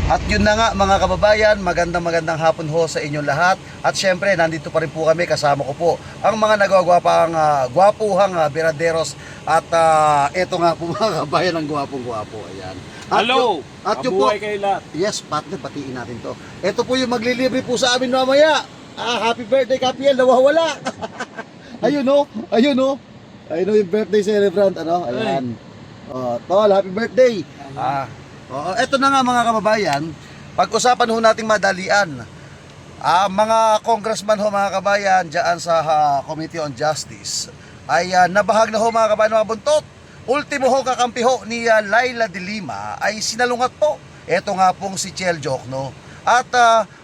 At yun na nga mga kababayan, magandang hapon ho sa inyong lahat. At syempre, nandito pa rin po kami, kasama ko po ang mga nagwagwapang gwapuhang biraderos. At eto nga po mga kababayan, ang gwapong-gwapo. Ayan. At Hello! At yun po, Mabuhay kayo lahat. yes, partner, patiin natin to. Ito po yung maglilibre po sa amin mamaya. Happy birthday, Kapiel, nawawala. Ayun o, ayun o. Ayun o yung birthday celebrant, ano? Ayan. Tol, happy birthday. Eto na nga mga kababayan, pag-usapan ho nating madalian. Mga congressman ho mga kababayan dyan sa Committee on Justice ay nabahag na ho mga kababayan mga buntot. Ultimo ho kakampi ho ni Laila de Lima ay sinalungat po. Eto nga pong si Chel Jokno. At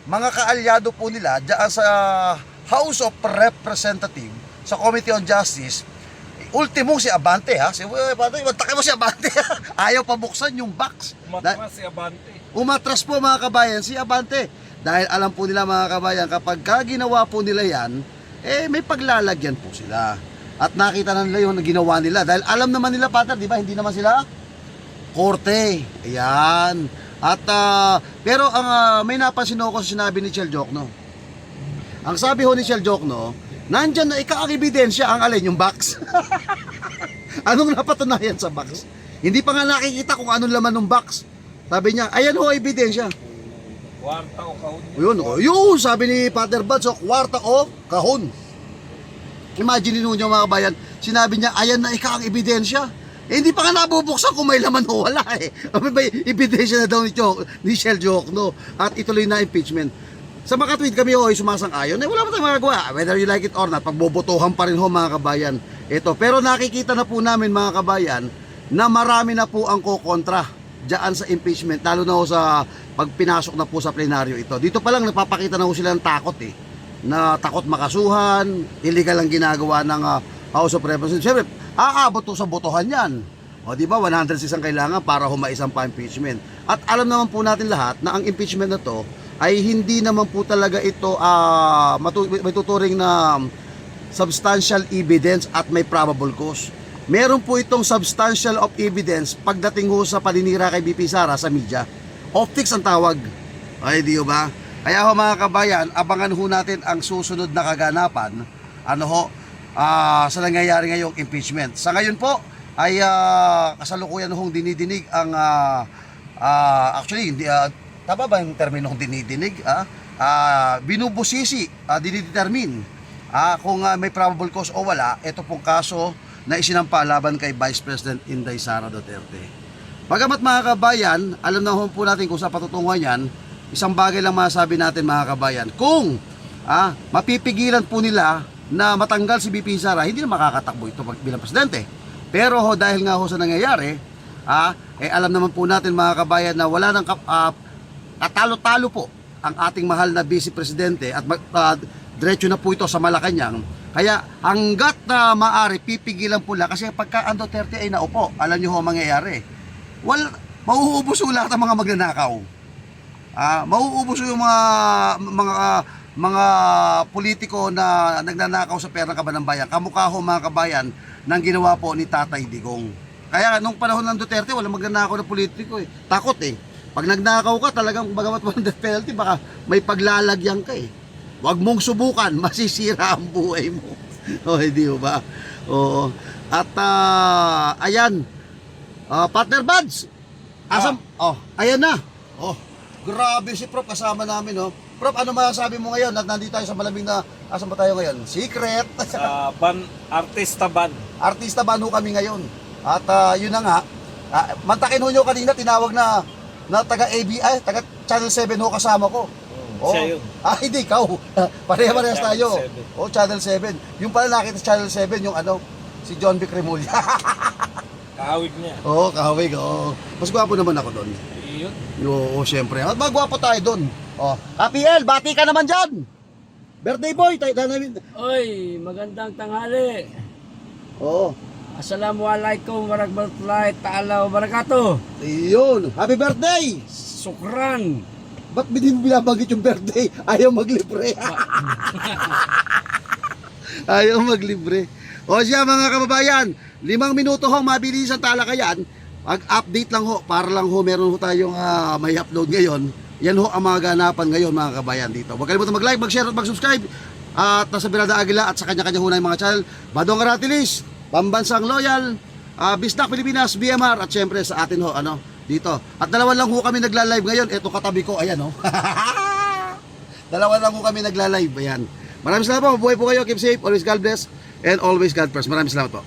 mga kaalyado po nila dyan sa House of Representatives sa Committee on Justice, ultimo si Abante ha. Magtakay mo si Abante. Ayaw pa buksan yung box. Umatras si Abante. Umatras po mga kabayan si Abante. Dahil alam po nila mga kabayan, kapag ginawa po nila yan, may paglalagyan po sila. At nakita na nila yung ginawa nila. Dahil alam naman nila, partner, di ba? Hindi naman sila korte. Ayan. At pero ang may napansin ako sa sinabi ni Chel Jokno. Ang sabi ho ni Chel Jokno, nandyan na ika-ebidensya ang alin, yung box. Anong napatunayan sa box? Hindi pa nga nakikita kung anong laman ng box. Sabi niya, ayan ho, ebidensya. Kwarta o kahon. Yun, sabi ni Father Bad, so kwarta o kahon. Imagine nyo mga kabayan, sinabi niya, ayan na ika ang ebidensya. Hindi pa nga nabubuksan kung may laman o wala eh. May ebidensya na daw ni Chel Jokno. At ituloy na impeachment. Sa makatweet kami ay sumasang-ayon, wala pa tayong magagawa. Whether you like it or not, pagbobotohan pa rin ho mga kabayan. Ito, pero nakikita na po namin mga kabayan na marami na po ang kokontra diyan sa impeachment, lalo na ho sa pagpinasok na po sa plenaryo ito. Dito pa lang napapakita na ho sila ng takot eh. Na takot makasuhan, illegal ang ginagawa ng House of Representatives. Siyempre, aabot to sa botohan yan. O di ba, 106 ang kailangan para humaisang pa impeachment. At alam naman po natin lahat na ang impeachment na to ay hindi naman po talaga ito may tuturing na substantial evidence at may probable cause. Meron po itong substantial of evidence pagdating ho sa paninira kay BP Sara sa media. Optics ang tawag. Ay, di ba? Kaya ho mga kabayan, abangan ho natin ang susunod na kaganapan sa nangyayari ngayong impeachment. Sa ngayon po ay kasalukuyan hong dinidinig ang actually hindi tama ba yung terminong dinidinig? Binubusisi, dinidetermine kung may probable cause o wala. Ito pong kaso na isinampa laban kay Vice President Inday Sara Duterte. Bagamat mga kabayan, alam na po natin kung sa patutunguhan yan, isang bagay lang masasabi natin mga kabayan, kung mapipigilan po nila na matanggal si BP Sara, hindi na makakatakbo ito bilang presidente. Pero dahil nga sa nangyayari, alam naman po natin mga kabayan na wala nang talo-talo po ang ating mahal na Vice Presidente at diretso na po ito sa Malacanang. Kaya hanggat na maaari pipigilan po lang kasi pagka ang Duterte ay naupo, alam niyo ho ang mangyayari. Mauubos yung lahat ng mga magnanakaw. Mauubos yung mga politiko na nagnanakaw sa pera ng kabanang-bayan. Kamukha ho mga kabayan ng ginawa po ni Tatay Digong. Kaya nung panahon ng Duterte, walang magnanakaw na politiko eh. Takot eh. Pag nagnakaw ka, talagang bagamat walang death penalty, baka may paglalagyan ka eh. Huwag mong subukan, masisira ang buhay mo. Hindi ba? Oo. At ayan, Partner Buds, ayan na. Grabe si Prof, kasama namin. Prof, ano masasabi mo ngayon? Nandito tayo sa malamig na, asan ba tayo ngayon? Secret. Sa Artista Ban. Artista Ban ho kami ngayon. At yun na nga, mantakin ho nyo kanina, tinawag na taga-ABI, taga Channel 7 ho kasama ko. Siya yun. Hindi, ikaw. Pareha-parehas tayo. Channel 7. Channel 7. Yung pala nakita sa Channel 7, yung si John Vic Remulla. Kahawig niya. Kahawig. Mas gwapo naman ako doon. Yun. Oo, syempre. At magwapo tayo doon. Kapiel, bati ka naman dyan. Birthday boy, tayo namin. Oy, magandang tanghali. Oo. Assalamualaikum warahmatullahi ta'ala wabarakatuh. Iyon. Happy birthday! Sukran. Ba't hindi mo binabanggit yung birthday? Ayaw maglibre. Ayaw maglibre. O siya mga kababayan, 5 minuto hong mabilis ang talakayan Update lang ho, para lang ho meron ho tayong may upload ngayon. Yan ho ang mga ganapan ngayon mga kabayan dito. Huwag kalimutan mag-like, mag-share at mag-subscribe. At nasa Birada Aguila at sa kanya-kanya ho na yung mga channel. Badong Aratilis, Pambansang Loyal, Bisdak Pilipinas, BMR at syempre sa atin ho, dito. At dalawa lang ho kami nagla-live ngayon. Ito katabi ko, ayan ho. Dalawa lang ho kami nagla-live, ayan. Maraming salamat po, mabuhay po kayo, keep safe, always God bless, and always God first. Maraming salamat po.